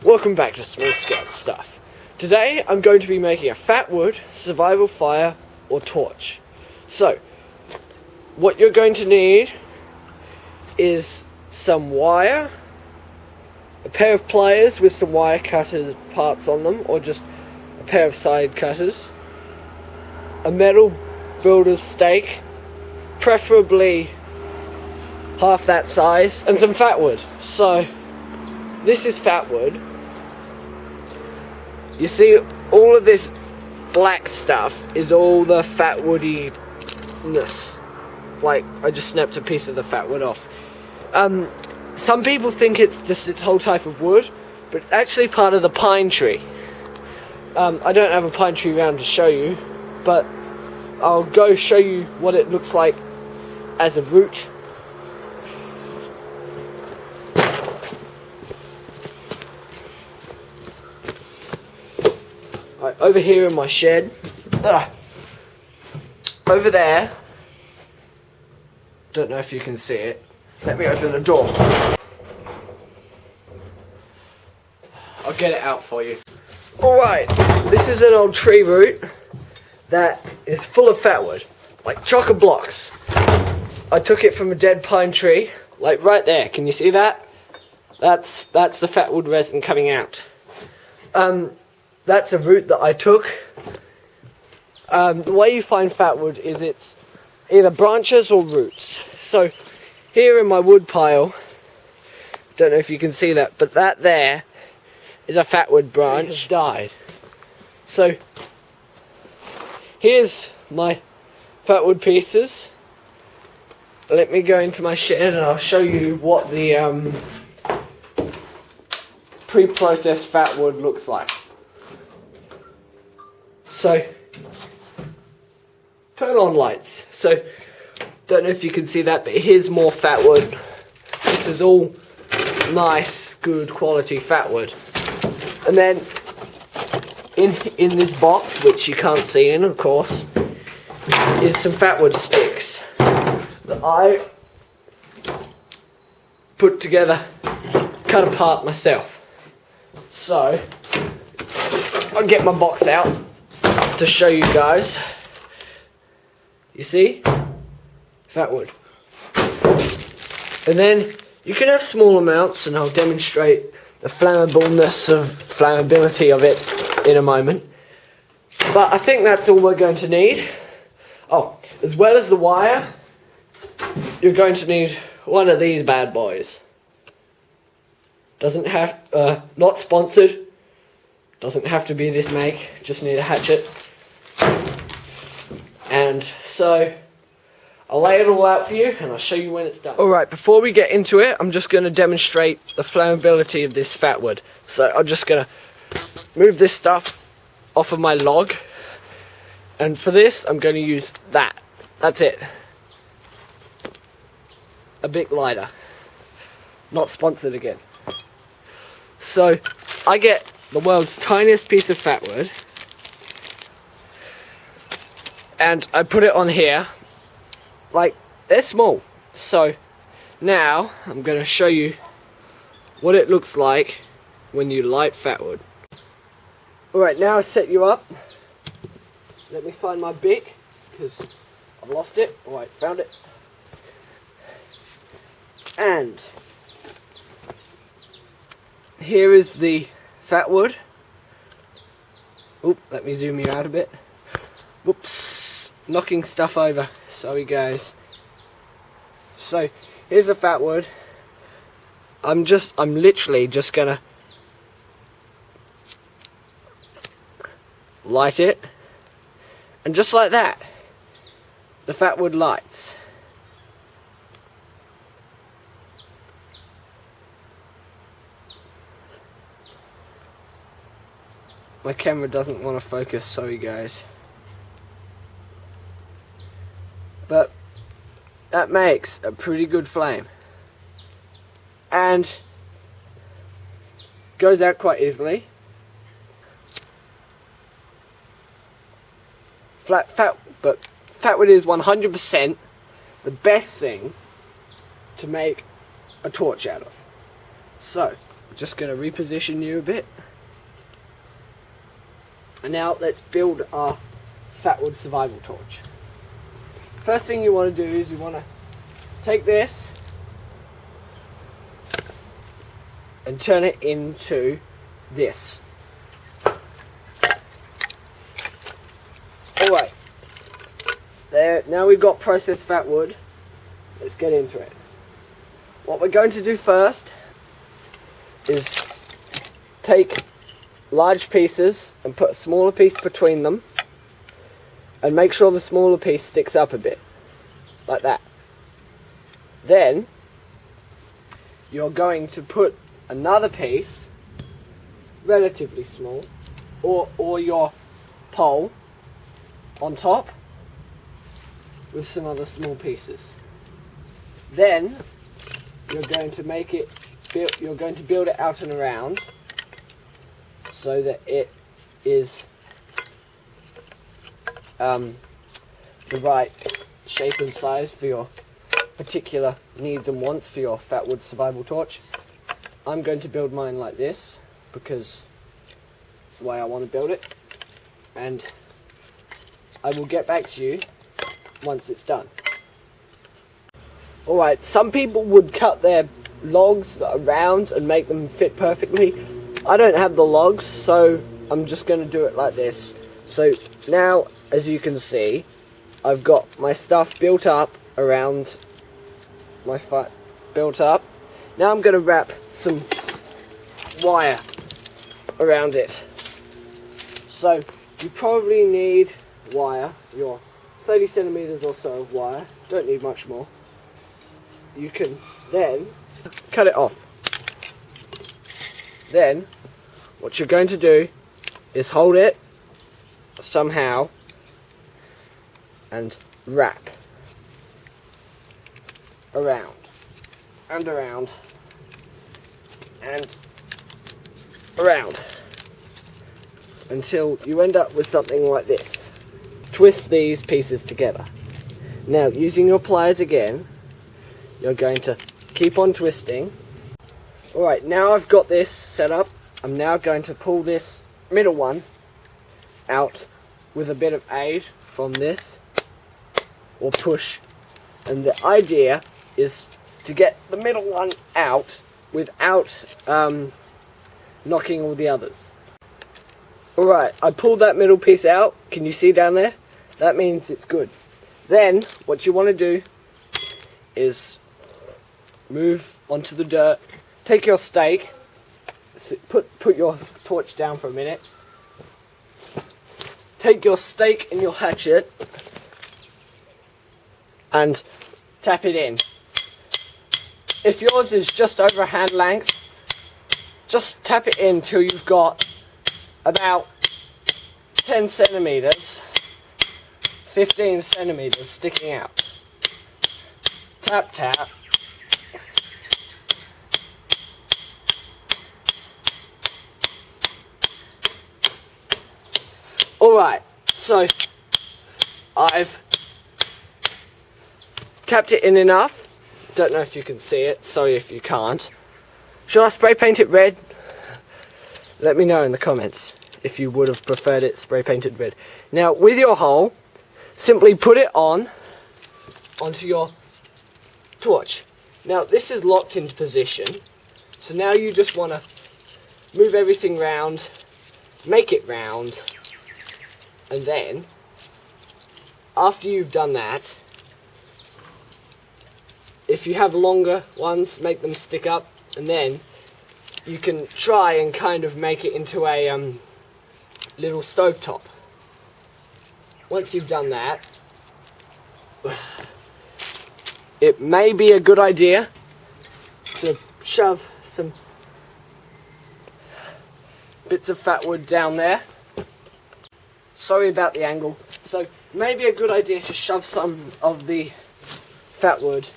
Welcome back to Smallscoutstuff. Today I'm going to be making a fatwood, survival fire, or torch. So, what you're going to need is some wire, a pair of pliers with some wire cutters parts on them, or just a pair of side cutters, a metal builder's stake, preferably half that size, and some fatwood. So, this is fatwood. You see, all of this black stuff is all the fatwoodiness. Like, I just snapped a piece of the fatwood off. Some people think it's just its whole type of wood, but it's actually part of the pine tree. I don't have a pine tree around to show you, but I'll go show you what it looks like as a root. Right, over here in my shed, over there, don't know if you can see it, let me open the door. I'll get it out for you. Alright, this is an old tree root that is full of fatwood, like chock-a blocks. I took it from a dead pine tree, like right there, can you see that? That's the fatwood resin coming out. That's a root that I took. The way you find fatwood is it's either branches or roots. So here in my wood pile, don't know if you can see that, but that there is a fatwood branch. It has died. So here's my fatwood pieces. Let me go into my shed and I'll show you what the pre-processed fatwood looks like. So, turn on lights. So, don't know if you can see that, but here's more fatwood. This is all nice, good quality fatwood. And then, in this box, which you can't see in, of course, is some fatwood sticks that I put together, cut apart myself. So, I'll get my box out to show you guys. You see? Fatwood. And then you can have small amounts and I'll demonstrate the flammability of it in a moment. But I think that's all we're going to need. Oh, as well as the wire, you're going to need one of these bad boys. Doesn't have, not sponsored. Doesn't have to be this make, just need a hatchet. And so, I'll lay it all out for you and I'll show you when it's done. Alright, before we get into it, I'm just going to demonstrate the flammability of this fatwood. So I'm just going to move this stuff off of my log. And for this, I'm going to use that. That's it. A bit lighter. Not sponsored again. So, I get the world's tiniest piece of fatwood and I put it on here. Like, they're small. So now I'm going to show you what it looks like when you light fatwood. Alright, now I've set you up. Let me find my bic because I've lost it. Alright, found it. And here is the fatwood. Oop, let me zoom you out a bit. Whoops, knocking stuff over. Sorry guys. So, here's the fatwood. I'm literally just gonna light it. And just like that, the fatwood lights. My camera doesn't want to focus, sorry guys. But that makes a pretty good flame. And goes out quite easily. But fatwood is 100% the best thing to make a torch out of. So, Just going to reposition you a bit. And now let's build our fatwood survival torch. First thing you want to do is you want to take this and turn it into this. Alright, there, now we've got processed fatwood. Let's get into it. What we're going to do first is take large pieces and put a smaller piece between them, and make sure the smaller piece sticks up a bit, like that. Then you're going to put another piece, relatively small, or your pole on top with some other small pieces. Then you're going to build it out and around so that it is the right shape and size for your particular needs and wants for your fatwood survival torch. I'm going to build mine like this because it's the way I want to build it, and I will get back to you once it's done. Alright, some people would cut their logs around and make them fit perfectly. I don't have the logs, so I'm just going to do it like this. So now, as you can see, I've got my stuff built up around my built up. Now I'm going to wrap some wire around it. So you probably need wire, your 30 centimeters or so of wire. Don't need much more. You can then cut it off. Then what you're going to do is hold it somehow and wrap around and around and around until you end up with something like this. Twist these pieces together. Now, using your pliers again, you're going to keep on twisting. Alright, now I've got this set up. I'm now going to pull this middle one out with a bit of aid from this, or push. And the idea is to get the middle one out without knocking all the others. Alright, I pulled that middle piece out. Can you see down there? That means it's good. Then, what you want to do is move onto the dirt. Take your stake. Put your torch down for a minute. Take your stake and your hatchet and tap it in. If yours is just over hand length, just tap it in till you've got about 10 centimeters, 15 centimeters sticking out. Tap, tap. Alright, so I've tapped it in enough. Don't know if you can see it, sorry if you can't. Should I spray paint it red? Let me know in the comments if you would have preferred it spray painted red. Now, with your hole, simply put it onto your torch. Now, this is locked into position, so now you just want to move everything round, make it round, and then, after you've done that, if you have longer ones, make them stick up, and then you can try and kind of make it into a little stovetop. Once you've done that, it may be a good idea to shove some bits of fatwood down there. Sorry about the angle. So maybe a good idea to shove some of the fatwood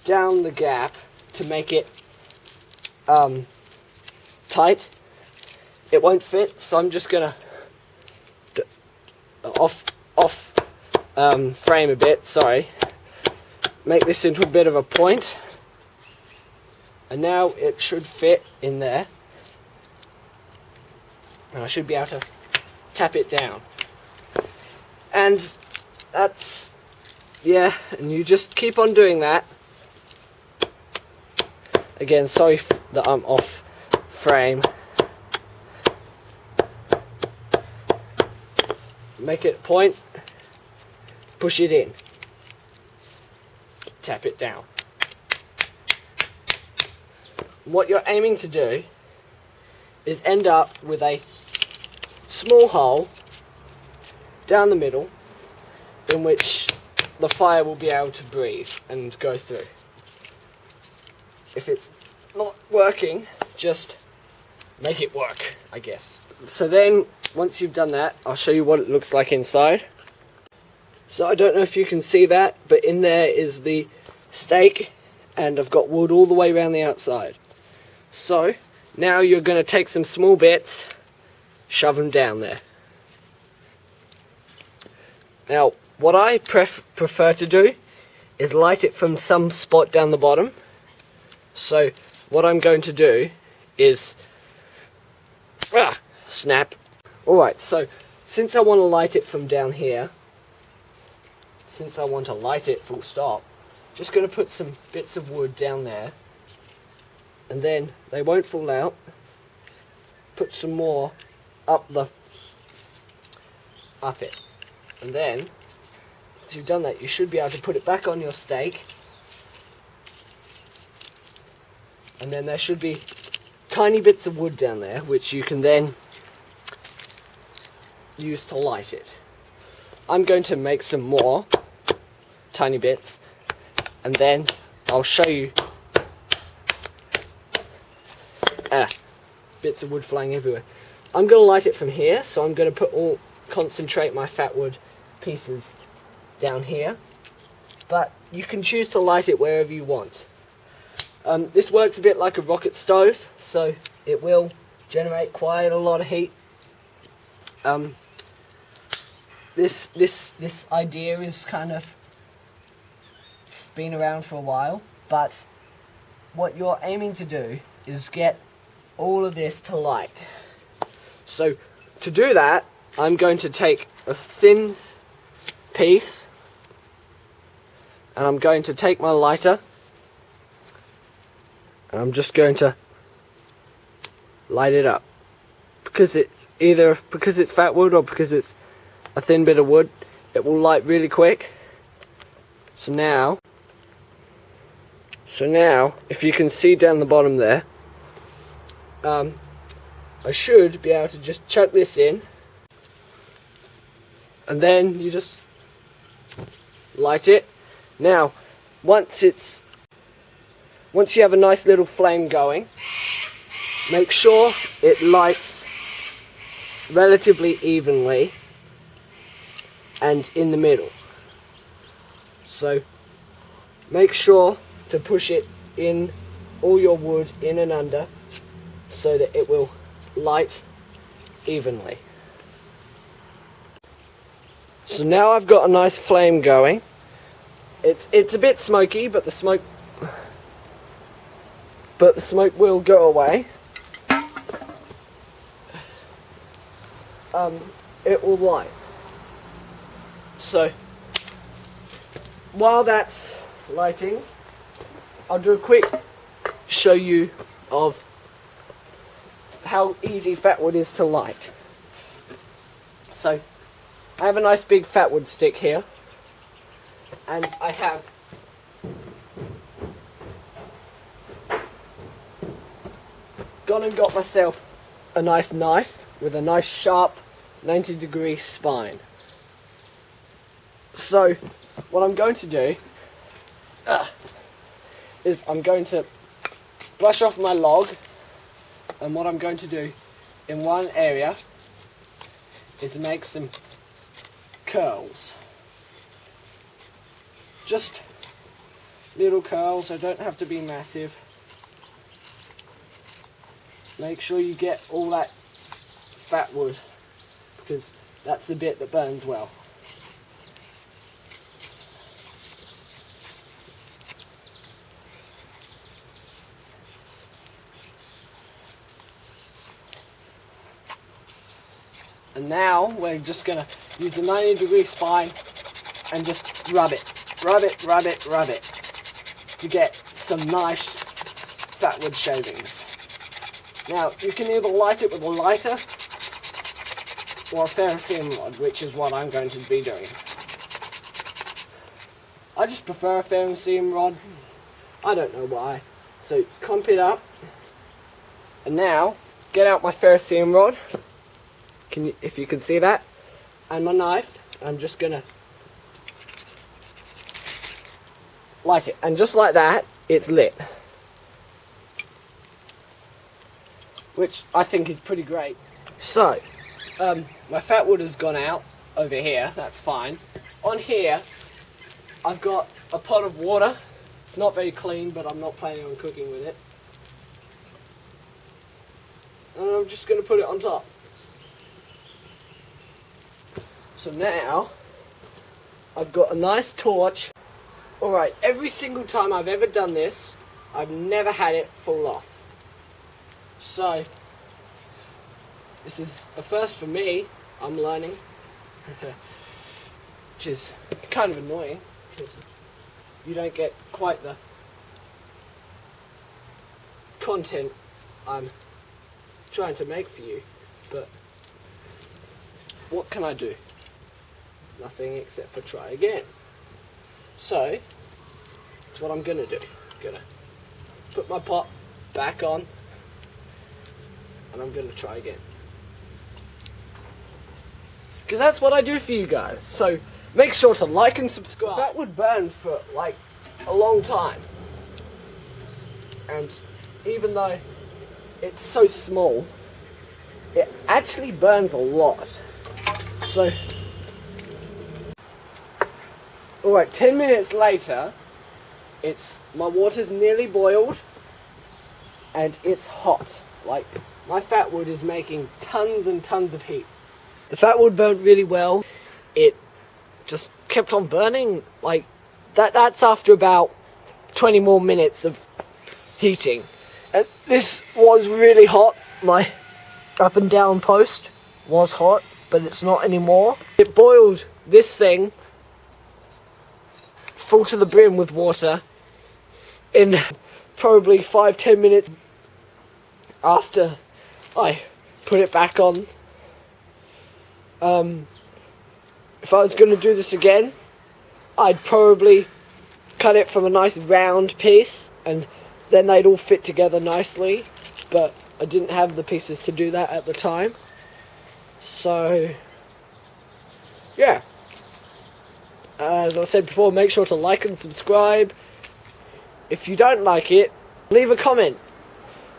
down the gap to make it tight. It won't fit, so I'm just gonna off frame a bit, sorry. Make this into a bit of a point. And now it should fit in there. And I should be able to tap it down. And that's, yeah, and you just keep on doing that. Again, sorry that I'm off frame. Make it point, push it in, tap it down. What you're aiming to do is end up with a small hole down the middle in which the fire will be able to breathe and go through. If it's not working, just make it work, I guess. So then, once you've done that, I'll show you what it looks like inside. So I don't know if you can see that, but in there is the stake, and I've got wood all the way around the outside. So now you're going to take some small bits, shove them down there. Now, what I prefer to do is light it from some spot down the bottom. So what I'm going to do is snap. Alright, so since I want to light it from down here, since I want to light it full stop, just going to put some bits of wood down there, and then they won't fall out. Put some more up it, and then once you've done that, you should be able to put it back on your stake, and then there should be tiny bits of wood down there which you can then use to light it. I'm going to make some more tiny bits, and then I'll show you bits of wood flying everywhere. I'm going to light it from here, so I'm going to concentrate my fatwood pieces down here, but you can choose to light it wherever you want. This works a bit like a rocket stove, so it will generate quite a lot of heat. This idea is kind of been around for a while, but what you're aiming to do is get all of this to light. So to do that, I'm going to take a thin piece, and I'm going to take my lighter, and I'm just going to light it up. Because it's fat wood or because it's a thin bit of wood, it will light really quick. So now if you can see down the bottom there, I should be able to just chuck this in, and then you just light it. Now once you have a nice little flame going, make sure it lights relatively evenly and in the middle. So make sure to push it in, all your wood in and under, so that it will light evenly. So now I've got a nice flame going. It's a bit smoky, but the smoke will go away. It will light. So while that's lighting, I'll do a quick show you of how easy fatwood is to light. So I have a nice big fatwood stick here, and I have gone and got myself a nice knife with a nice sharp 90-degree spine. So what I'm going to do is I'm going to brush off my log, and what I'm going to do in one area is make some curls. Just little curls, they don't have to be massive. Make sure you get all that fat wood, because that's the bit that burns well. And now we're just going to use the 90-degree spine and just rub it to get some nice fatwood shavings. Now you can either light it with a lighter or a ferrocerium rod, which is what I'm going to be doing. I just prefer a ferrocerium rod. I don't know why. So clump it up, and now get out my ferrocerium rod. If you can see that, and my knife. I'm just gonna light it, and just like that, it's lit, which I think is pretty great. So, my fatwood has gone out over here. That's fine. On here, I've got a pot of water. It's not very clean, but I'm not planning on cooking with it. And I'm just going to put it on top. So now, I've got a nice torch. Alright, every single time I've ever done this, I've never had it fall off. So, this is a first for me. I'm learning. Which is kind of annoying, because you don't get quite the content I'm trying to make for you. But what can I do? Nothing except for try again. So that's what I'm gonna do. Gonna put my pot back on, and I'm gonna try again, because that's what I do for you guys. So make sure to like and subscribe. Fatwood burns for like a long time, and even though it's so small, it actually burns a lot. So alright, 10 minutes later, my water's nearly boiled, and it's hot. Like, my fatwood is making tons and tons of heat. The fatwood burnt really well. It just kept on burning. Like, that's after about 20 more minutes of heating. And this was really hot. My up and down post was hot, but it's not anymore. It boiled this thing full to the brim with water in probably 5-10 minutes after I put it back on. If I was going to do this again, I'd probably cut it from a nice round piece, and then they'd all fit together nicely, but I didn't have the pieces to do that at the time. So yeah, as I said before, make sure to like and subscribe. If you don't like it, leave a comment.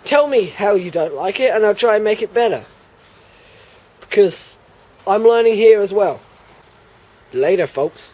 Tell me how you don't like it, and I'll try and make it better, because I'm learning here as well. Later, folks.